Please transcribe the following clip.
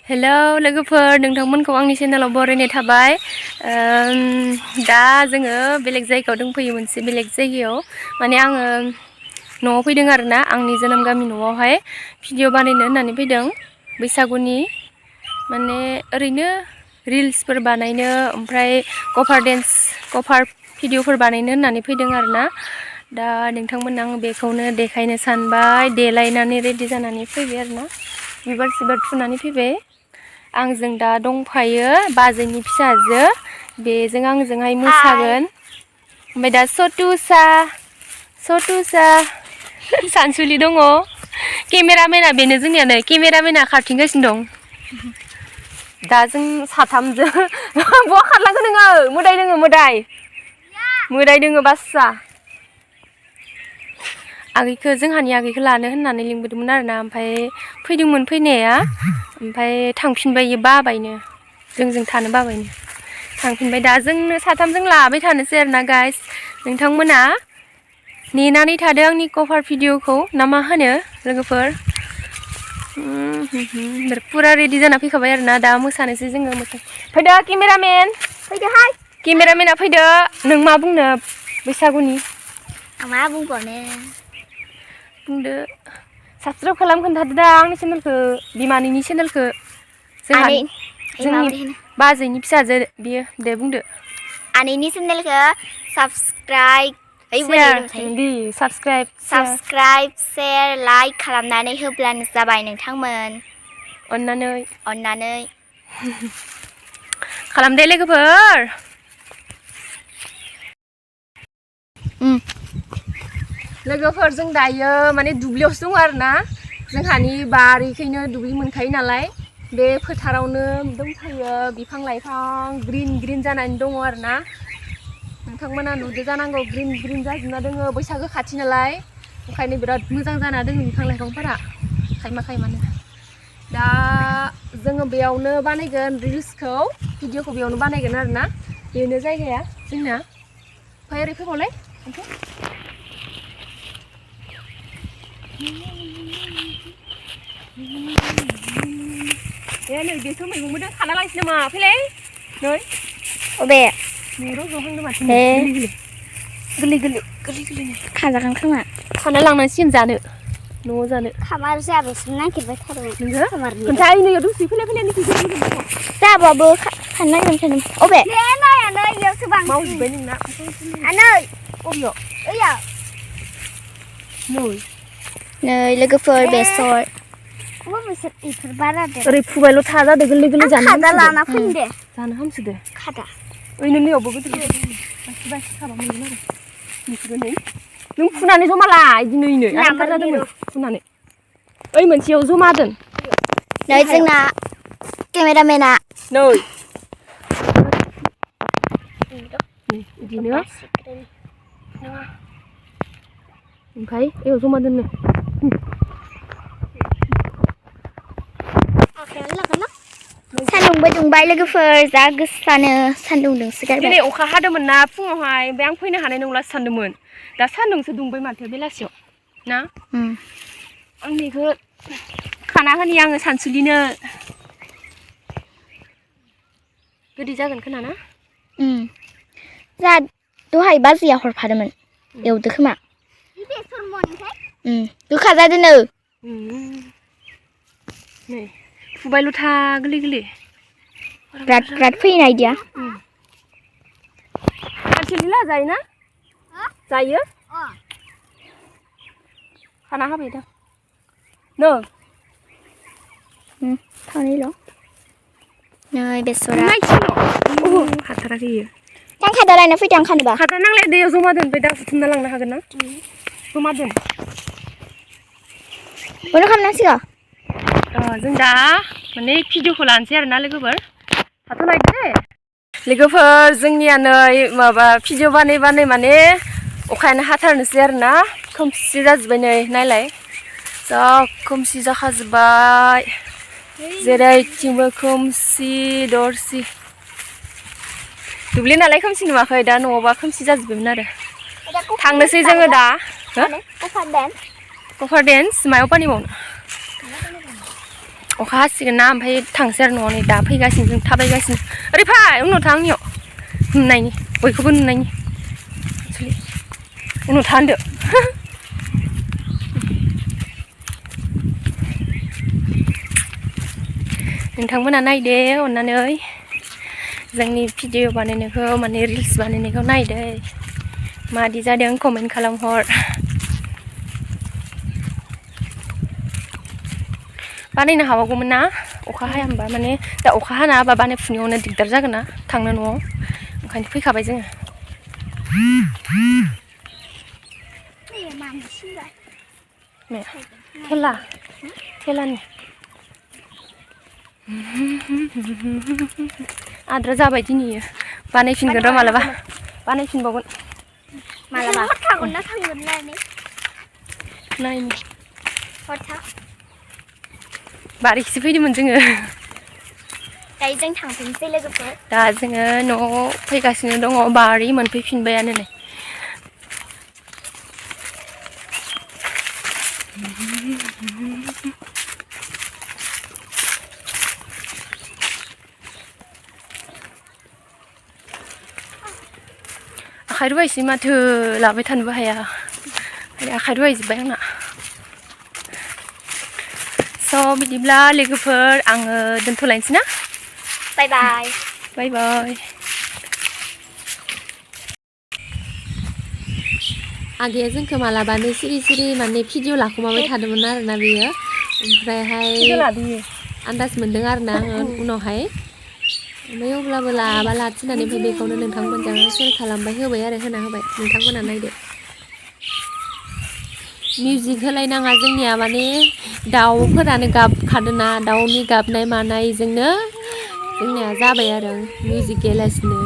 hello लोगोफोर नोंथांमोनखौ आंनि चेनेलाव बरायनाय थाबाय दा जोङो बेलेग जायगायाव दंफैयो मोनसे बेलेग जायगायाव माने आङो न'आव फैदों आरोना आंनि जोनोम गामि न'आवहाय भिडिअ बानायनो होननानै फैदों बैसागुनि माने ओरैनो रिल्सफोर बानायनो ओमफ्राय कभार भिडिअफोर बानायनो होननानै फैदों आरोना दा नोंथांमोन आं बेखौनो देखायनो सानबाय देलायनानै रेडि जानानै फैबाय आरोना बिबार सिबार थुनानै फैबाय आंजों दा दंफायो बाजैनि फिसाजो बेजों आंजोंहाय मोसागोन ओमफ्राय दा सतुसा सानसुलि दङ केमेरामेना बेनो जोंनिया नै केमेरामेना खारथिंगासिनो दं दा जों साथामजों बहा खारलांखो नोङो मोदाय दोङो बासा आगैखौ जोंहानि आगैखौ लानो होननानै लिंबोदोंमोन आरोना ओमफ्राय फैदोंमोन फैनाया ओमफ्राय थांफिनबाय बाबायनो जोंजों थानो बाबायनो थांफिनबाय दा जोंनो साथामजों लाबाय थानोसै आरोना गाइस नोंथांमोना नेनानै थादो आंनि कभार भिडिअखौ ना मा होनो लोगोफोर फुरा रेडि जाना फैखाबाय आरोना दा मोसानोसै जोङो फैदो केमेरामेन फैदोहाय केमेरामेना फैदो नों मा बुंनो बैसागुनि मा बुंबावनो बुंदो साबसक्राइब खालाम खोन्थादो दा आंनि चेनेलखौ बिमानैनि चेनेलखौ जोंनि बाजैनि फिसाजो बियो दे बुंदो आनैनि चेनेलखौ साबस्क्राइब शेयार लाइक खालामनानै होब्लानो जाबाय नोंथांमोन अननानै खालामदे लोगोफोर लोगोफोर जों दायो माने दुब्लियावसो दं आरोना जोंहानि बारिखैनो दुब्लि मोनखायो नालाय बे फोथारावनो दंफायो बिफां लाइफां ग्रिन जानानै दङ आरोना नोंथांमोना नुदो जानांगौ ग्रिन जाजोबना दङ बैसागो खाथि नालाय ओंखायनो बिराद मोजां जाना दङ बिफां लाइफांफोरा खायमानो दा जोङो बेयावनो बानायगोन रिल्सखौ भिडिअखौ बेयावनो बानायगोन आरोना बेनो जायगाया जोंना ओमफ्राय ओरै फैबावलाय नै बेसो मैगं मोदों खाना लांसै नामा फैलाय नै अबे रज'हांदों माथो गोरलै खाजागोन खोमा खाना लांनांसिगोन जानो न'आव जानो खामार जाबोसो नागिरबाय थादों खोन्थाय नैयाव दसे फैलाय जाबाबो खानो नागिरबाय थादों अबे नायानो इयावसो बांसिन मावजोब्बाय नोंना आनै अबेयाव नै लोगोफोर बेसर बेफोर बारादों ओरै फुबायल' था जादो गोरलै जानो खादा लाना फैनो दे जानो हामसोदो खादा ओइनो नैयावबो गोदोर बासि खाबा मोनगोन आरो बेफोरो नै नों फुनानै जमा ला इदिनो आरामथार जादोंमोन फुनानै ओइ मोनसेयाव जमा दोन नै जोंना केमेरामेना नै इदिनो ओमफ्राय एयाव जमा दोननो सान्दुंबो दुंबाय लोगोफोर जा गोसानो सान्दुं दुंसोगारबाय दिनै अखा हादोंमोन ना फुङावहाय ओमफ्राय आं फैनो हानाय नंला सानदोंमोन दा सान्दुंसो दुंबाय माथो बेलासियाव ना आं बेखौ खाना होनि आङो सानसुलिनो गोदै जागोन खोना ना जा दहाय बाजैया हरफादोंमोन एवदो खोमा गोखा जादोनो नै फुबायल' था गोरलै बिराद फैयोना इदिया सानसुलि जायोना जायो खाना होबाय दा थावनैल' नै बेसरा हाथाराखै इयो आं खादा लायना फैदो आं खानोबा खादा नांलाय दैयाव जमा दोन दा बुथुमना लांनो हागोन ना जमा दोन बन्द खालामनांसिगौ जों दा माने भिडिअखौ लानोसै आरोना लोगोफोर थाथ'लायदो दे लोगोफोर जोंनिया नै माबा भिडिअ बानाय माने अखायानो हाथारनोसै आरोना खोमसि जाजोब्बाय नै नायलाय जा खोमसि जाखाजोब्बाय जेरैथिंबो खोमसि दरसि दुब्लि नालाय खोमसि नुवाखै दा न'आवबा खोमसि जाजोबबायमोन आरो थांनोसै जोङो दा कभार डेन्स मायाव बानायबावनो अखा हासिगोन ना ओमफ्राय थांसै आरो न'आव नै दा फैगासिनो जों थाबायगासिनो ओरै फै उनाव थां आंनियाव नुनायनि बयखौबो नुनायनि उनाव था होनदो नोंथांमोना नायदे अननानै जोंनि भिडिअ बानायनायखौ माने रिल्स बानायनायखौ नायदे मादि जादों कमेन्ट खालामहर बानायनो हाबावगौमोन ना अखा हाया होमबा माने दा अखा हाना होबा बानायफुनायावनो दिगदार जागोन ना थांनो न'आव ओंखायनो फैखाबाय जोङो मे थेलानि आद्रा जाबाय दिनैयो बानायफिनगोन र' मालाबा बानायफिनबावगोन मालाबा थांगोन ना थांगोन नायनि हरथा बारिखिसो फैदोंमोन जोङो दायो जों थांफिनसै लोगोफोर दा जोङो न'आव फैगासिनो दङ बारि मोनफैफिनबायानो नै आखाइ रुवायसै माथो लाबाय थानोबो हाया आखाइ रुवायजोब्बाय आंना स' बिदिब्ला लोगोफोर आङो दोनथ'लायनोसै ना बाय बाय बाय बाय आगैया जोंखौ मालाबानो सिरि सिरि माने भिडिअ लाखुमाबाय थादोंमोन आरोना बेयो ओमफ्रायहाय आन्दाज मोन्दों आरोना आङो उनावहाय ओमफ्राय अब्लाबो लाबा लाखिनानै ओमफ्राय बेखौनो नोंथांमोनजों सेयार खालामबाय होबाय आरो होना होबाय नोंथांमोना नायदो मिउजिक होलायनाङा जोंनिया माने दाउफोरानो गाबखादोंना दाउनि गाबनाय मानायजोंनो जोंनिया जाबाय आरो मिउजिक गैयालासिनो